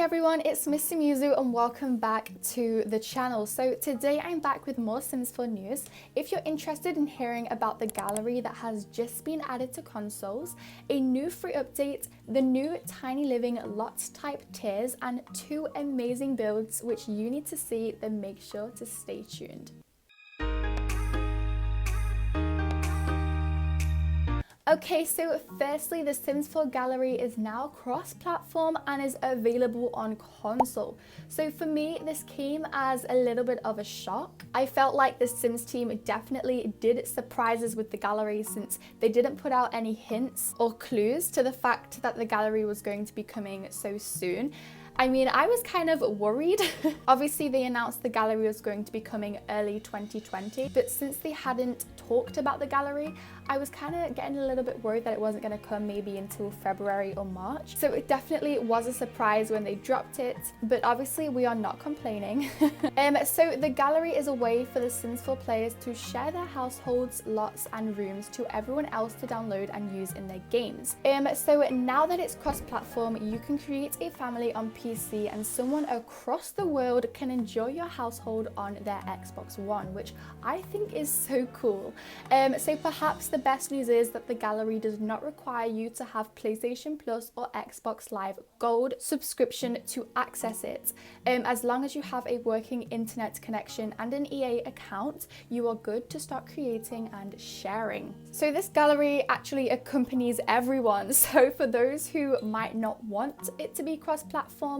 everyone, it's Mr. Mizu and welcome back to the channel. So today I'm back with more Sims 4 news. If you're interested in hearing about the gallery that has just been added to consoles, a new free update, the new Tiny Living Lots type tiers, and 2 amazing builds which you need to see, then make sure to stay tuned. Okay, so firstly, the Sims 4 gallery is now cross-platform and is available on console. So for me, this came as a little bit of a shock. I felt like the Sims team definitely did surprises with the gallery since they didn't put out any hints or clues to the fact that the gallery was going to be coming so soon. I mean, I was kind of worried. Obviously, they announced the gallery was going to be coming early 2020, but since they hadn't talked about the gallery, I was kind of getting a little bit worried that it wasn't going to come maybe until February or March. So it definitely was a surprise when they dropped it, but obviously we are not complaining. So the gallery is a way for the Sims 4 players to share their households, lots and rooms to everyone else to download and use in their games. So now that it's cross-platform, you can create a family on PC and someone across the world can enjoy your household on their Xbox One, which I think is so cool. So perhaps the best news is that the gallery does not require you to have PlayStation Plus or Xbox Live Gold subscription to access it. As long as you have a working internet connection and an EA account, you are good to start creating and sharing. So this gallery actually accompanies everyone. So for those who might not want it to be cross-platform,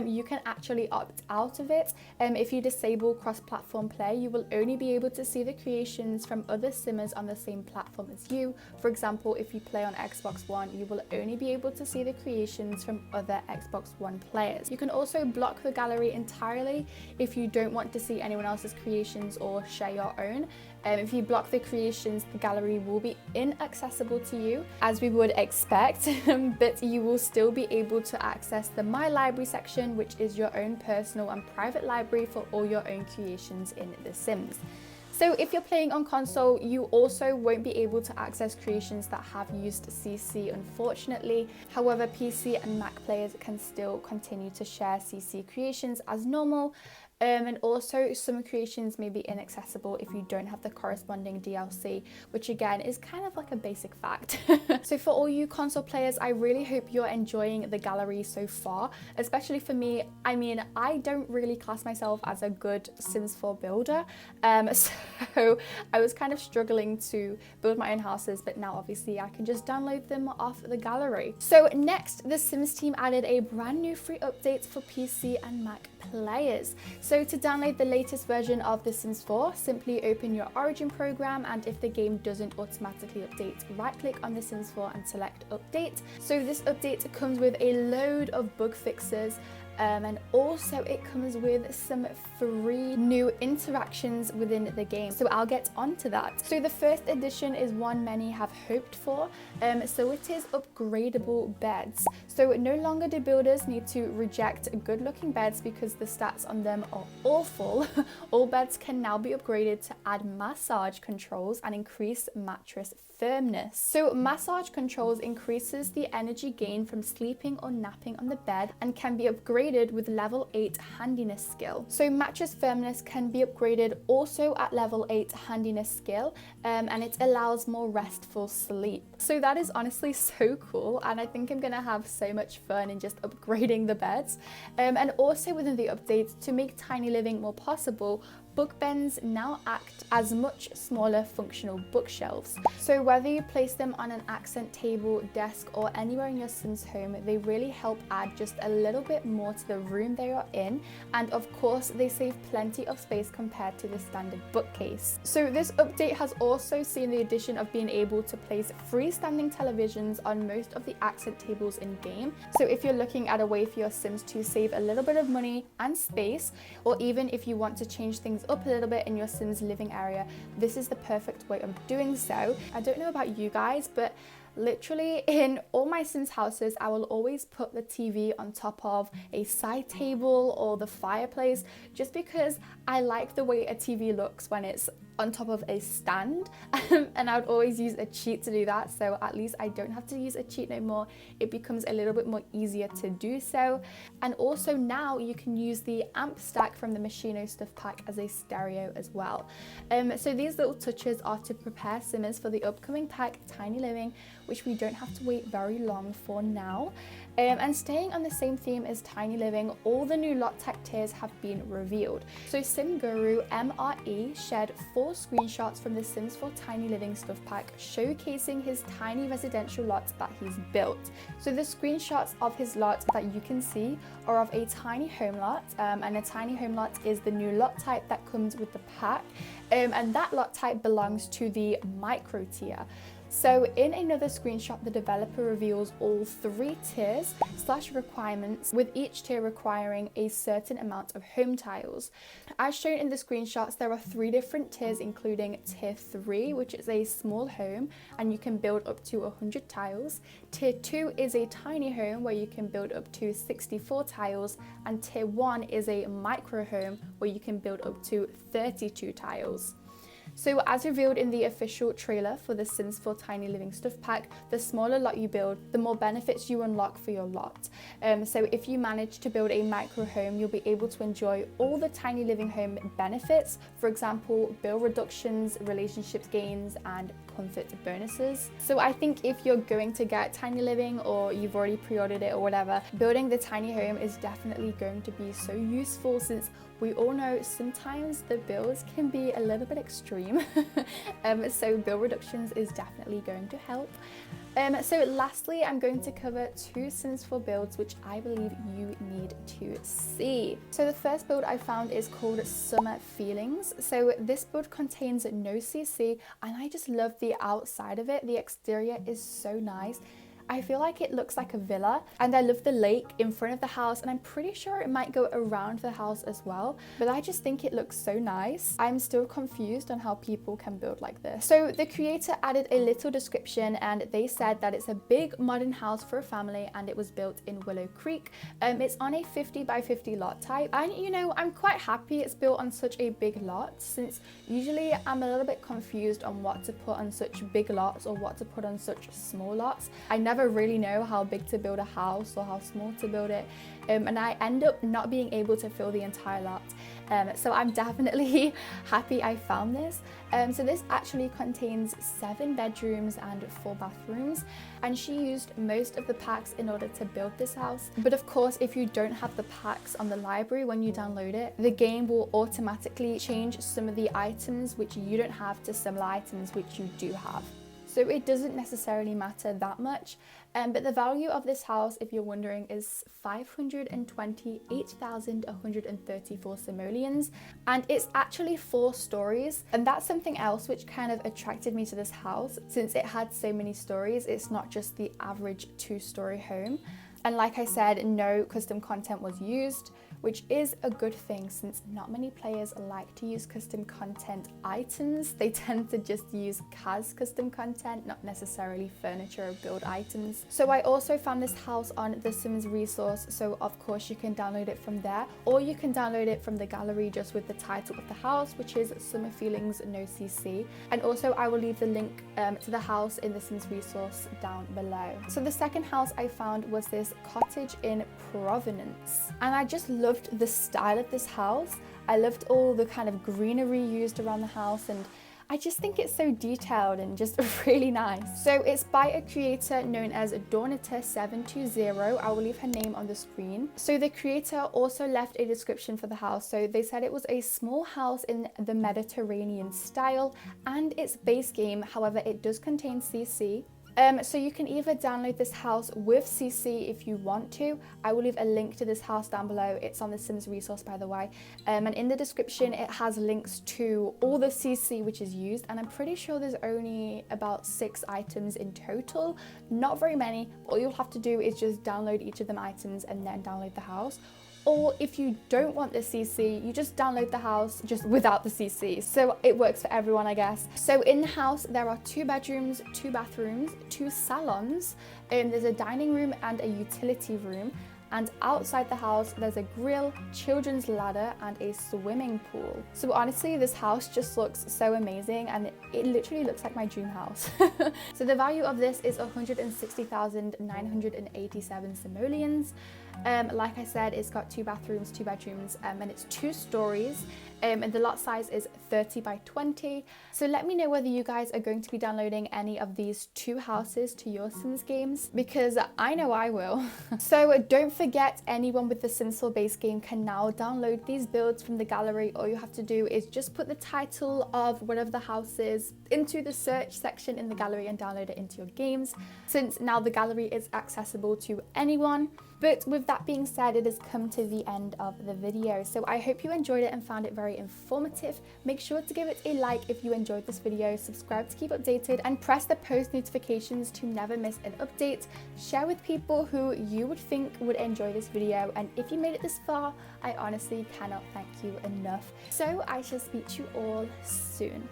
you can actually opt out of it. If you disable cross-platform play, you will only be able to see the creations from other Simmers on the same platform as you. For example, if you play on Xbox One, you will only be able to see the creations from other Xbox One players. You can also block the gallery entirely if you don't want to see anyone else's creations or share your own. If you block the creations, the gallery will be inaccessible to you, as we would expect, but you will still be able to access the My Library section, which is your own personal and private library for all your own creations in The Sims. So if you're playing on console, you also won't be able to access creations that have used CC, unfortunately. However, PC and Mac players can still continue to share CC creations as normal. And also some creations may be inaccessible if you don't have the corresponding DLC, which again is kind of like a basic fact. So for all you console players, I really hope you're enjoying the gallery so far, especially for me. I mean, I don't really class myself as a good Sims 4 builder, so I was kind of struggling to build my own houses, but now obviously I can just download them off the gallery. So next, the Sims team added a brand new free update for PC and Mac players. So to download the latest version of The Sims 4, simply open your Origin program, and if the game doesn't automatically update, right click on The Sims 4 and select update. So this update comes with a load of bug fixes, and also it comes with some free new interactions within the game. So I'll get onto that. So the first edition is one many have hoped for. So it is upgradable beds. So no longer do builders need to reject good looking beds because the stats on them are awful. All beds can now be upgraded to add massage controls and increase mattress firmness. So massage controls increases the energy gain from sleeping or napping on the bed and can be upgraded with level 8 handiness skill. So mattress firmness can be upgraded also at level 8 handiness skill, and it allows more restful sleep. So that is honestly so cool, and I think I'm gonna have so much fun in just upgrading the beds. And also within the update, to make tiny living more possible, bookbends now act as much smaller functional bookshelves. So whether you place them on an accent table, desk, or anywhere in your Sims home, they really help add just a little bit more to the room they are in, and of course they save plenty of space compared to the standard bookcase. So this update has also seen the addition of being able to place freestanding televisions on most of the accent tables in game. So if you're looking at a way for your Sims to save a little bit of money and space, or even if you want to change things up a little bit in your Sims living area, this is the perfect way of doing so. I don't know about you guys, but literally in all my Sims houses, I will always put the TV on top of a side table or the fireplace, just because I like the way a TV looks when it's on top of a stand and I would always use a cheat to do that, so at least I don't have to use a cheat no more. It becomes a little bit more easier to do so. And also now you can use the amp stack from the Machino stuff pack as a stereo as well. So these little touches are to prepare Simmers for the upcoming pack Tiny Living, which we don't have to wait very long for now. And staying on the same theme as Tiny Living, all the new lot type tiers have been revealed. So Sim Guru MRE shared 4 screenshots from the Sims 4 Tiny Living stuff pack showcasing his tiny residential lots that he's built. So the screenshots of his lot that you can see are of a tiny home lot, and a tiny home lot is the new lot type that comes with the pack, and that lot type belongs to the micro tier. So in another screenshot, the developer reveals all 3 tiers / requirements, with each tier requiring a certain amount of home tiles. As shown in the screenshots, there are 3 different tiers, including tier 3, which is a small home and you can build up to 100 tiles. Tier 2 is a tiny home where you can build up to 64 tiles, and tier 1 is a micro home where you can build up to 32 tiles. So as revealed in the official trailer for the Sims 4 Tiny Living stuff pack, the smaller lot you build, the more benefits you unlock for your lot. So if you manage to build a micro home, you'll be able to enjoy all the Tiny Living home benefits, for example, bill reductions, relationships gains, and comfort bonuses. So I think if you're going to get Tiny Living or you've already pre-ordered it or whatever, building the tiny home is definitely going to be so useful, since we all know sometimes the bills can be a little bit extreme. So bill reductions is definitely going to help. So lastly, I'm going to cover 2 Sims 4 builds which I believe you need to see. So the first build I found is called Summer Feelings. So this build contains no CC and I just love the outside of it. The exterior is so nice. I feel like it looks like a villa, and I love the lake in front of the house, and I'm pretty sure it might go around the house as well, but I just think it looks so nice. I'm still confused on how people can build like this. So the creator added a little description and they said that it's a big modern house for a family and it was built in Willow Creek. It's on a 50 by 50 lot type, and you know, I'm quite happy it's built on such a big lot, since usually I'm a little bit confused on what to put on such big lots or what to put on such small lots. I never really know how big to build a house or how small to build it, and I end up not being able to fill the entire lot. So I'm definitely happy I found this. So this actually contains 7 bedrooms and 4 bathrooms, and she used most of the packs in order to build this house. But of course, if you don't have the packs on the library when you download it, the game will automatically change some of the items which you don't have to similar items which you do have. So it doesn't necessarily matter that much, but the value of this house, if you're wondering, is 528,134 simoleons, and it's actually 4 stories, and that's something else which kind of attracted me to this house, since it had so many stories. It's not just the average 2-story home. And like I said, no custom content was used, which is a good thing, since not many players like to use custom content items. They tend to just use CAS custom content, not necessarily furniture or build items. So I also found this house on the Sims resource, so of course you can download it from there, or you can download it from the gallery just with the title of the house, which is Summer Feelings No CC. And also I will leave the link to the house in the Sims resource down below. So the second house I found was this cottage in Provenance, and I just loved the style of this house. I loved all the kind of greenery used around the house, and I just think it's so detailed and just really nice. So it's by a creator known as Dornita720. I will leave her name on the screen. So the creator also left a description for the house. So they said it was a small house in the Mediterranean style, and its base game, however, it does contain CC. So you can either download this house with CC if you want to. I will leave a link to this house down below. It's on the Sims resource, by the way. And in the description, it has links to all the CC which is used. And I'm pretty sure there's only about 6 items in total. Not very many. All you'll have to do is just download each of them items and then download the house. Or if you don't want the CC, you just download the house just without the CC. So it works for everyone, I guess. So in the house, there are 2 bedrooms, 2 bathrooms, 2 salons, there's a dining room and a utility room. and outside the house there's a grill, children's ladder and a swimming pool. So honestly, this house just looks so amazing and it literally looks like my dream house. So the value of this is 160,987 simoleons. Like I said, it's got 2 bathrooms, 2 bedrooms, and it's 2 stories. And the lot size is 30 by 20. So let me know whether you guys are going to be downloading any of these 2 houses to your Sims games, because I know I will. So don't forget, anyone with the Sims 4 base game can now download these builds from the gallery. All you have to do is just put the title of whatever the house is into the search section in the gallery and download it into your games, since now the gallery is accessible to anyone. But with that being said, it has come to the end of the video. So I hope you enjoyed it and found it very informative. Make sure to give it a like if you enjoyed this video, subscribe to keep updated, and press the post notifications to never miss an update. Share with people who you would think would enjoy this video. And if you made it this far, I honestly cannot thank you enough. So I shall speak to you all soon.